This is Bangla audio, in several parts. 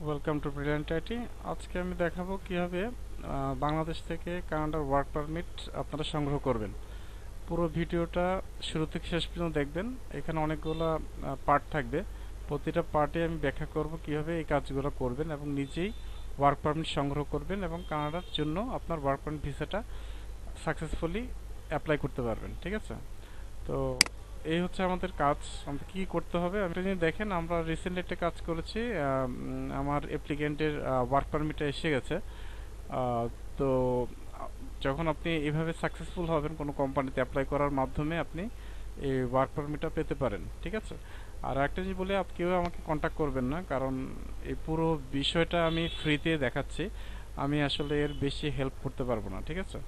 Welcome to brilliant IT. আজকে আমি দেখাবো কিভাবে বাংলাদেশ থেকে কানাডার ওয়ার্ক পারমিট আপনারা সংগ্রহ করবেন। পুরো ভিডিওটা শুরু থেকে শেষ পর্যন্ত দেখবেন। এখানে অনেকগুলো পার্ট থাকবে। প্রতিটা পার্টে আমি ব্যাখ্যা করব কিভাবে এই কাজগুলো করবেন এবং নিজেই ওয়ার্ক পারমিট সংগ্রহ করবেন এবং কানাডার জন্য আপনার ওয়ার্ক পারমিট ভিসাটা সাকসেসফুলি অ্যাপ্লাই করতে পারবেন। ঠিক আছে? তো এই হচ্ছে আমাদের কাজ। আমাদের কি করতে হবে আপনি যদি দেখেন, আমরা রিসেন্টলি একটা কাজ করেছি। আমার অ্যাপ্লিকেন্টের ওয়ার্ক পারমিটটা এসে গেছে। আহ, তো যখন আপনি এভাবে সাকসেসফুল হবেন কোনো কোম্পানিতে অ্যাপ্লাই করার মাধ্যমে, আপনি এই ওয়ার্ক পারমিটটা পেতে পারেন। ঠিক আছে? আর একটা জিনিস বলে, কেউ আমাকে কন্ট্যাক্ট করবেন না, কারণ এই পুরো বিষয়টা আমি ফ্রিতে দেখাচ্ছি। আমি আসলে এর বেশি হেল্প করতে পারবো না। ঠিক আছে?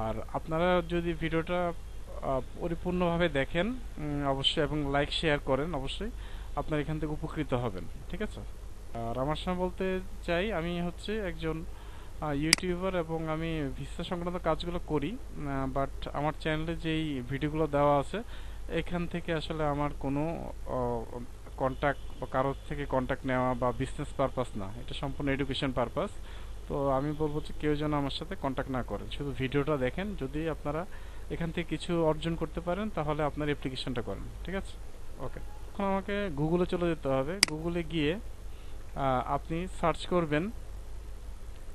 আর আপনারা যদি ভিডিওটা পরিপূর্ণভাবে দেখেন অবশ্যই, এবং লাইক শেয়ার করেন, অবশ্যই আপনার এখান থেকে উপকৃত হবেন। ঠিক আছে? আর আমার সামনে বলতে চাই, আমি হচ্ছে একজন ইউটিউবার এবং আমি ভিসা সংক্রান্ত কাজগুলো করি। বাট আমার চ্যানেলে যেই ভিডিওগুলো দেওয়া আছে, এখান থেকে আসলে আমার কোনো কন্ট্যাক্ট বা কারোর থেকে কন্ট্যাক্ট নেওয়া বা বিজনেস পারপাস না, এটা সম্পূর্ণ এডুকেশন পারপাস। তো আমি বলবো যে কেউ যেন আমার সাথে কন্ট্যাক্ট না করেন, শুধু ভিডিওটা দেখেন। যদি আপনারা এখান থেকে কিছু অর্জন করতে পারেন, তাহলে আপনার অ্যাপ্লিকেশনটা করেন। ঠিক আছে? ওকে। এখন আমাকে গুগলে চলে যেতে হবে। গুগলে গিয়ে আপনি সার্চ করবেন।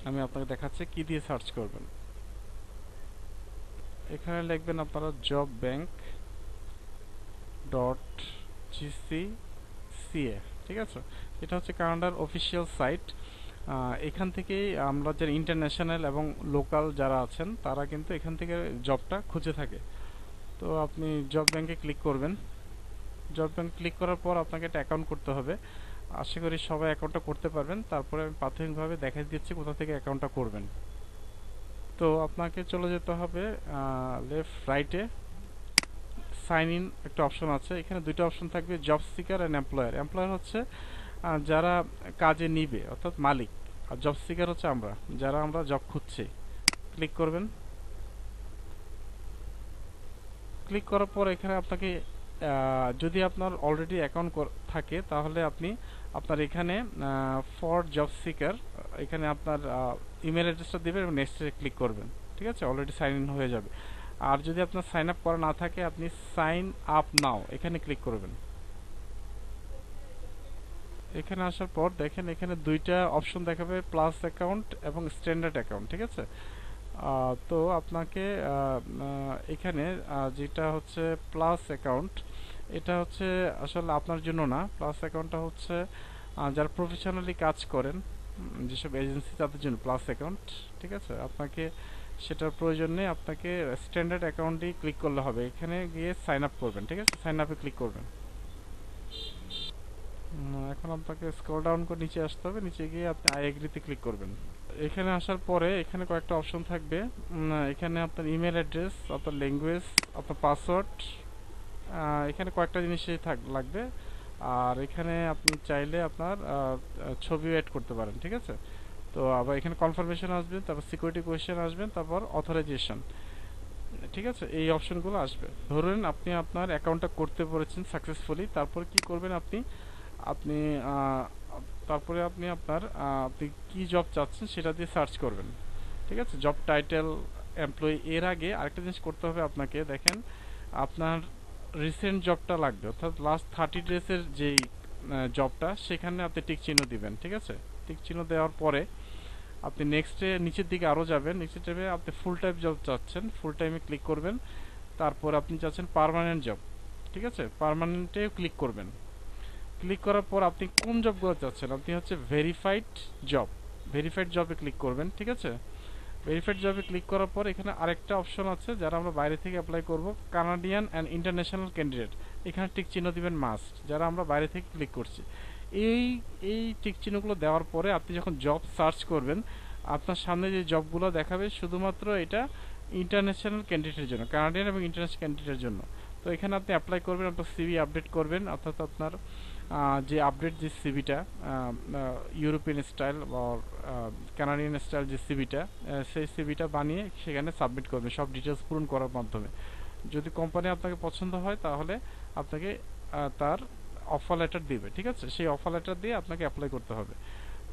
আমি আপনাকে দেখাচ্ছি কি দিয়ে সার্চ করবেন। এখানে লিখবেন আপনারা জব ব্যাংক ডট জিসিসিএ। ঠিক আছে? এটা হচ্ছে কানাডার অফিসিয়াল সাইট। এখান থেকেই আমরা যারা ইন্টারন্যাশনাল এবং লোকাল যারা আছেন, তারা কিন্তু এখান থেকে জবটা খুঁজে থাকে। তো আপনি জব ব্যাংকে ক্লিক করবেন। জব ব্যাংক ক্লিক করার পর আপনাকে একটা অ্যাকাউন্ট করতে হবে। আশা করি সবাই অ্যাকাউন্টটা করতে পারবেন। তারপরে আমি প্রাথমিকভাবে দেখাই দিচ্ছি কোথা থেকে অ্যাকাউন্টটা করবেন। তো আপনাকে চলে যেতে হবে লেফট রাইটে। সাইন ইন একটা অপশন আছে। এখানে দুইটা অপশন থাকবে, job seeker and employer. Employer হচ্ছে যারা কাজে নিবে, অর্থাৎ মালিক। আর জব সিকার হচ্ছে আমরা, যারা আমরা জব খুঁজছি। ক্লিক করবেন। ক্লিক করার পর এখানে আপনাকে যদি আপনার অলরেডি অ্যাকাউন্ট থাকে, তাহলে আপনি আপনার এখানে ফর জব সিকার, এখানে আপনার ইমেল অ্যাড্রেসটা দেবেন এবং নেক্সটে ক্লিক করবেন। ঠিক আছে? অলরেডি সাইন ইন হয়ে যাবে। আর যদি আপনার সাইন আপ করা না থাকে, আপনি সাইন আপ নাও এখানে ক্লিক করবেন। এখানে আসার পর দেখেন, এখানে দুইটা অপশন দেখাবে, প্লাস অ্যাকাউন্ট এবং স্ট্যান্ডার্ড অ্যাকাউন্ট। ঠিক আছে? তো আপনাকে এখানে যেটা হচ্ছে প্লাস অ্যাকাউন্ট, এটা হচ্ছে আসলে আপনার জন্য না। প্লাস অ্যাকাউন্টটা হচ্ছে যারা প্রফেশনালি কাজ করেন, যেসব এজেন্সি, তাদের জন্য প্লাস অ্যাকাউন্ট। ঠিক আছে? আপনাকে সেটার প্রয়োজন নেই। আপনাকে স্ট্যান্ডার্ড অ্যাকাউন্টেই ক্লিক করলে হবে। এখানে গিয়ে সাইন আপ করবেন। ঠিক আছে? সাইন আপে ক্লিক করবেন। এখন আপনাকে স্ক্রল ডাউন করে নিচে আসতে হবে। নিচে গিয়ে আপনি আই এগ্রিতে ক্লিক করবেন। এখানে আসার পরে এখানে কয়েকটা অপশন থাকবে। এখানে আপনার ইমেল অ্যাড্রেস, আপনার ল্যাঙ্গুয়েজ, আপনার পাসওয়ার্ড, এখানে কয়েকটা জিনিসই লাগবে। আর এখানে আপনি চাইলে আপনার ছবিও অ্যাড করতে পারেন। ঠিক আছে? তো আবার এখানে কনফার্মেশন আসবে, তারপর সিকিউরিটি কোয়েশ্চেন আসবেন, তারপর অথরাইজেশন। ঠিক আছে? এই অপশনগুলো আসবে। ধরুন আপনি আপনার অ্যাকাউন্টটা করতে পেরেছেন সাকসেসফুলি। তারপর কি করবেন আপনি? আপনি আহ, তারপরে আপনি আপনার আপনি কি জব চাচ্ছেন সেটা দিয়ে সার্চ করবেন। ঠিক আছে? Job title, employee. এর আগে আরেকটা জিনিস করতে হবে আপনাকে। দেখেন, আপনার রিসেন্ট জবটা লাগবে, অর্থাৎ লাস্ট 30 ডেজের যেই জবটা, সেখানে আপনি টিক চিহ্ন দিবেন। ঠিক আছে? টিক চিহ্ন দেওয়ার পরে আপনি নেক্সটে নিচের দিকে আরও যাবেন। নিচে যাবে, আপনি ফুল টাইম জব চাচ্ছেন, ফুল টাইমে ক্লিক করবেন। তারপর আপনি চাচ্ছেন পার্মানেন্ট জব। ঠিক আছে? পার্মানেন্টে ক্লিক করবেন। ক্লিক করার পর আপনি কোন জবগুলো চাচ্ছেন, আপনি হচ্ছে ভেরিফাইড জব, ভেরিফাইড জবে ক্লিক করবেন। ঠিক আছে? ভেরিফাইড জবে ক্লিক করার পর এখানে আরেকটা অপশন আছে, যারা আমরা বাইরে থেকে অ্যাপ্লাই করব, কানাডিয়ান অ্যান্ড ইন্টারন্যাশনাল ক্যান্ডিডেট। এখানে টিক চিহ্ন দিবেন মাস্ট, যারা আমরা বাইরে থেকে ক্লিক করছি। এই এই টিক চিহ্নগুলো দেওয়ার পরে আপনি যখন জব সার্চ করবেন, আপনার সামনে যে জবগুলো দেখাবে, শুধুমাত্র এটা ইন্টারন্যাশনাল ক্যান্ডিডেটের জন্য, কানাডিয়ান এবং ইন্টারন্যাশনাল ক্যান্ডিডেটের জন্য। তো এখানে আপনি অ্যাপ্লাই করবেন, আপনার সিভি আপডেট করবেন, অর্থাৎ আপনার যে আপডেট যে সিভিটা, ইউরোপিয়ান স্টাইল বা কানাডিয়ান স্টাইল যে সিভিটা, সেই সিভিটা বানিয়ে সেখানে সাবমিট করবেন, সব ডিটেলস পূরণ করার মাধ্যমে। যদি কোম্পানি আপনাকে পছন্দ হয়, তাহলে আপনাকে তার অফার লেটার দিবে। ঠিক আছে? সেই অফার লেটার দিয়ে আপনাকে অ্যাপ্লাই করতে হবে।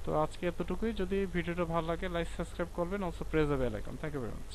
তো আজকে এতটুকুই। যদি ভিডিওটা ভালো লাগে লাইক সাবস্ক্রাইব করবেন, also press the bell icon. Thank you very much.